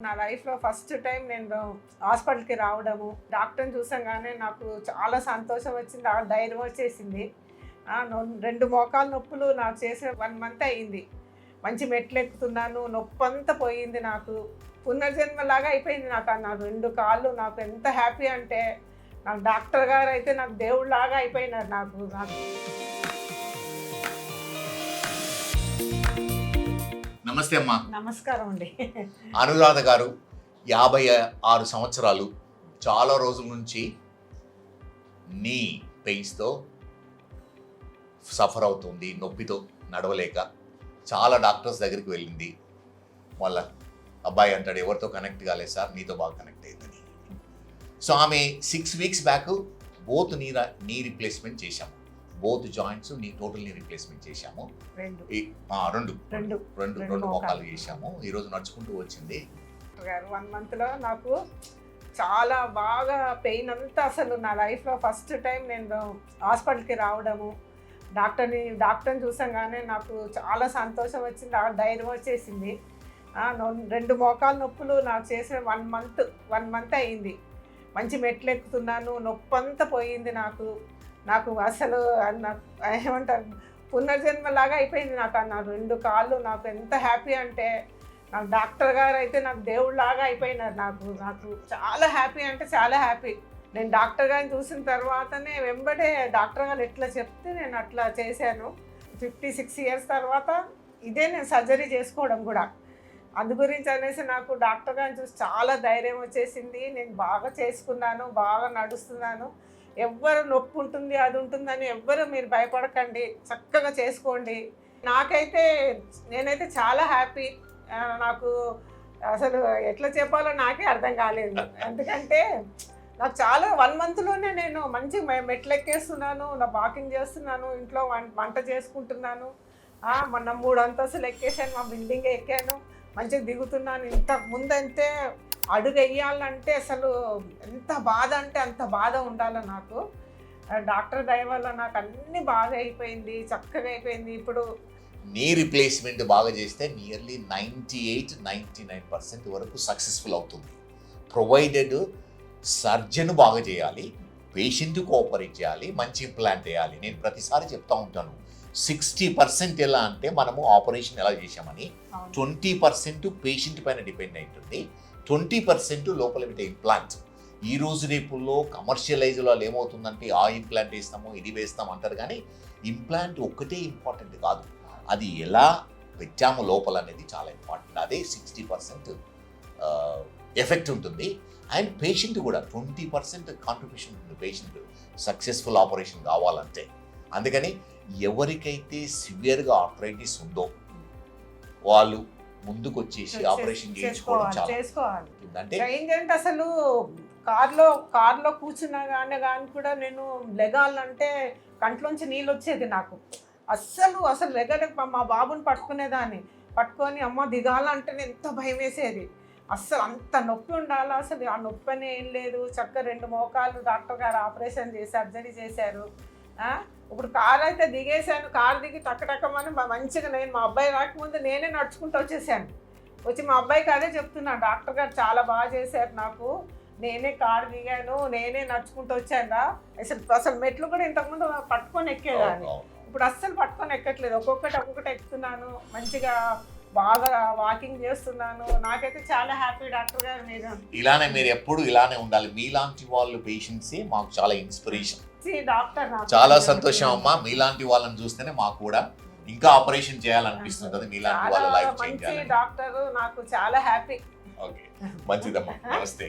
నా లైఫ్లో first time నేను హాస్పిటల్కి రావడము, డాక్టర్ని చూసంగానే నాకు చాలా సంతోషం వచ్చింది, ఆ ధైర్యం వచ్చేసింది. రెండు మోకాలు నొప్పులు నాకు చేసిన 1 మంత్ అయ్యింది. మంచి మెట్లు ఎక్కుతున్నాను, నొప్పి అంతా పోయింది. నాకు పునర్జన్మలాగా అయిపోయింది. నాకు నా 2 కాళ్ళు నాకు ఎంత హ్యాపీ అంటే, నాకు డాక్టర్ గారు అయితే నాకు దేవుళ్ళలాగా అయిపోయినారు. నాకు నమస్తే అమ్మా. నమస్కారం అండి. అనురాధ గారు 56 సంవత్సరాలు, చాలా రోజుల నుంచి నీ పెయిన్స్తో సఫర్ అవుతుంది, నొప్పితో నడవలేక చాలా డాక్టర్స్ దగ్గరికి వెళ్ళింది. వాళ్ళ అబ్బాయి అంటాడు, ఎవరితో కనెక్ట్ కాలేదు సార్, నీతో బాగా కనెక్ట్ అయిందని. సో ఆమె 6 weeks back both knee replacement చేశాము, బోత్ జాయింట్స్ నీ టోటల్ నీ రిప్లేస్మెంట్ చేశాము. రెండు మోకాలు చేశాము. ఈరోజు నడుచుకుంటూ వచ్చింది. 1 మంత్లో నాకు చాలా బాగా పెయిన్ అంతా, అసలు నా లైఫ్లో ఫస్ట్ టైం నేను హాస్పిటల్కి రావడము, డాక్టర్ని చూసంగానే నాకు చాలా సంతోషం వచ్చింది, ఆ ధైర్యం వచ్చేసింది. 2 మోకాలు నొప్పులు నాకు చేసిన 1 మంత్ అయ్యింది. మంచి మెట్లు ఎక్కుతున్నాను, నొప్పి అంతా పోయింది. నాకు అసలు ఏమంటారు, పునర్జన్మలాగా అయిపోయింది. నాకు నా 2 కాళ్ళు నాకు ఎంత హ్యాపీ అంటే, నాకు డాక్టర్ గారు అయితే నాకు దేవుళ్ళలాగా అయిపోయినారు. నాకు చాలా హ్యాపీ అంటే చాలా హ్యాపీ. నేను డాక్టర్ గారిని చూసిన తర్వాతనే వెంబడే డాక్టర్ గారు ఎట్లా చెప్తే నేను అట్లా చేశాను. 56 ఇయర్స్ తర్వాత ఇదే నేను సర్జరీ చేసుకోవడం కూడా. అందు గురించి అనేసి నాకు డాక్టర్ గారిని చూసి చాలా ధైర్యం వచ్చేసింది. నేను బాగా చేసుకున్నాను, బాగా నడుస్తున్నాను. ఎవ్వరు నొప్పి ఉంటుంది అది ఉంటుందని ఎవ్వరు మీరు భయపడకండి, చక్కగా చేసుకోండి. నేనైతే చాలా హ్యాపీ. నాకు అసలు ఎట్లా చెప్పాలో నాకే అర్థం కాలేదు. ఎందుకంటే నాకు చాలా 1 మంత్లోనే నేను మంచి మెట్లు ఎక్కేస్తున్నాను, నా వాకింగ్ చేస్తున్నాను, ఇంట్లో వంట చేసుకుంటున్నాను. మొన్న 3 అంతస్తులు ఎక్కేసాను, మా బిల్డింగ్ ఎక్కాను, మంచిగా దిగుతున్నాను. ఇంతకు ముందంటే అడుగు వేయాలంటే అసలు ఎంత బాధ అంటే అంత బాధ ఉండాలి. నాకు డాక్టర్ దయ వల్ల నాకు అన్నీ బాగా అయిపోయింది, చక్కగా అయిపోయింది. ఇప్పుడు నీ రిప్లేస్మెంట్ బాగా చేస్తే నియర్లీ 98-99% వరకు సక్సెస్ఫుల్ అవుతుంది. ప్రొవైడెడ్ సర్జన్ బాగా చేయాలి, పేషెంట్ కోఆపరేట్ చేయాలి, మంచి ఇంప్లాంట్ వేయాలి. నేను ప్రతిసారి చెప్తా ఉంటాను, 60% ఎలా అంటే మనము ఆపరేషన్ ఎలా చేసామని, 20% పేషెంట్ పైన డిపెండ్ అయి ఉంటుంది, 20% లోపల పెట్టే ఇంప్లాంట్. ఈ రోజు రేపుల్లో కమర్షియలైజ్లో ఏమవుతుందంటే, ఆ ఇంప్లాంట్ వేస్తాము, ఇది వేస్తాము అంటారు, కానీ ఇంప్లాంట్ ఒక్కటే ఇంపార్టెంట్ కాదు, అది ఎలా పెట్టాము లోపల అనేది చాలా ఇంపార్టెంట్. అదే 60% ఎఫెక్ట్ ఉంటుంది. అండ్ పేషెంట్ కూడా 20% కాంట్రిబ్యూషన్ ఉంటుంది పేషెంట్ సక్సెస్ఫుల్ ఆపరేషన్ కావాలంటే. అందుకని ఎవరికైతే సివియర్గా ఆర్థరైటిస్ ఉందో వాళ్ళు ముందుకు వచ్చేసి ఆపరేషన్ చేయించుకోవడం చేసుకోవాలి. అంటే ఏంటంటే అసలు కార్లో కూర్చున్నా కానీ కూడా నేను లెగాలంటే కంట్లోంచి నీళ్ళు వచ్చేది. నాకు అసలు మా బాబుని పట్టుకొని అమ్మ దిగాలంటే ఎంత భయం వేసేది. అస్సలు అంత నొప్పి ఉండాలి. అసలు ఆ నొప్పి అనే ఏం లేదు. చక్కగా 2 మోకాలు డాక్టర్ గారు ఆపరేషన్ చేసి సర్జరీ చేశారు. ఇప్పుడు కారు అయితే దిగేశాను, కారు దిగి టక్కమని మంచిగా నేను మా అబ్బాయి రాకముందు నేనే నడుచుకుంటూ వచ్చి మా అబ్బాయికి అదే చెప్తున్నా, డాక్టర్ గారు చాలా బాగా చేశారు. నాకు నేనే కారు దిగాను, నేనే నడుచుకుంటూ వచ్చాను. అసలు మెట్లు కూడా ఇంతకుముందు పట్టుకొని ఎక్కేదాన్ని, ఇప్పుడు అస్సలు పట్టుకొని ఎక్కట్లేదు. ఒక్కొక్కటి ఎక్కుతున్నాను, మంచిగా బాగా వాకింగ్ చేస్తున్నాను. నాకైతే చాలా హ్యాపీ డాక్టర్ గారు. మీరు ఎప్పుడు ఇలానే ఉండాలి. మీలాంటి వాళ్ళు పేషెంట్సే మాకు చాలా ఇన్స్పిరేషన్. డాక్టర్ చాలా సంతోషం అమ్మా, మీలాంటి వాళ్ళని చూస్తేనే మాకు కూడా ఇంకా ఆపరేషన్ చేయాలనిపిస్తుంది. మీలాంటి వాళ్ళ లైఫ్ చేంజ్ చేయాలి. డాక్టర్ నాకు చాలా హ్యాపీ. ఓకే, మంచిదమ్మా. నమస్తే.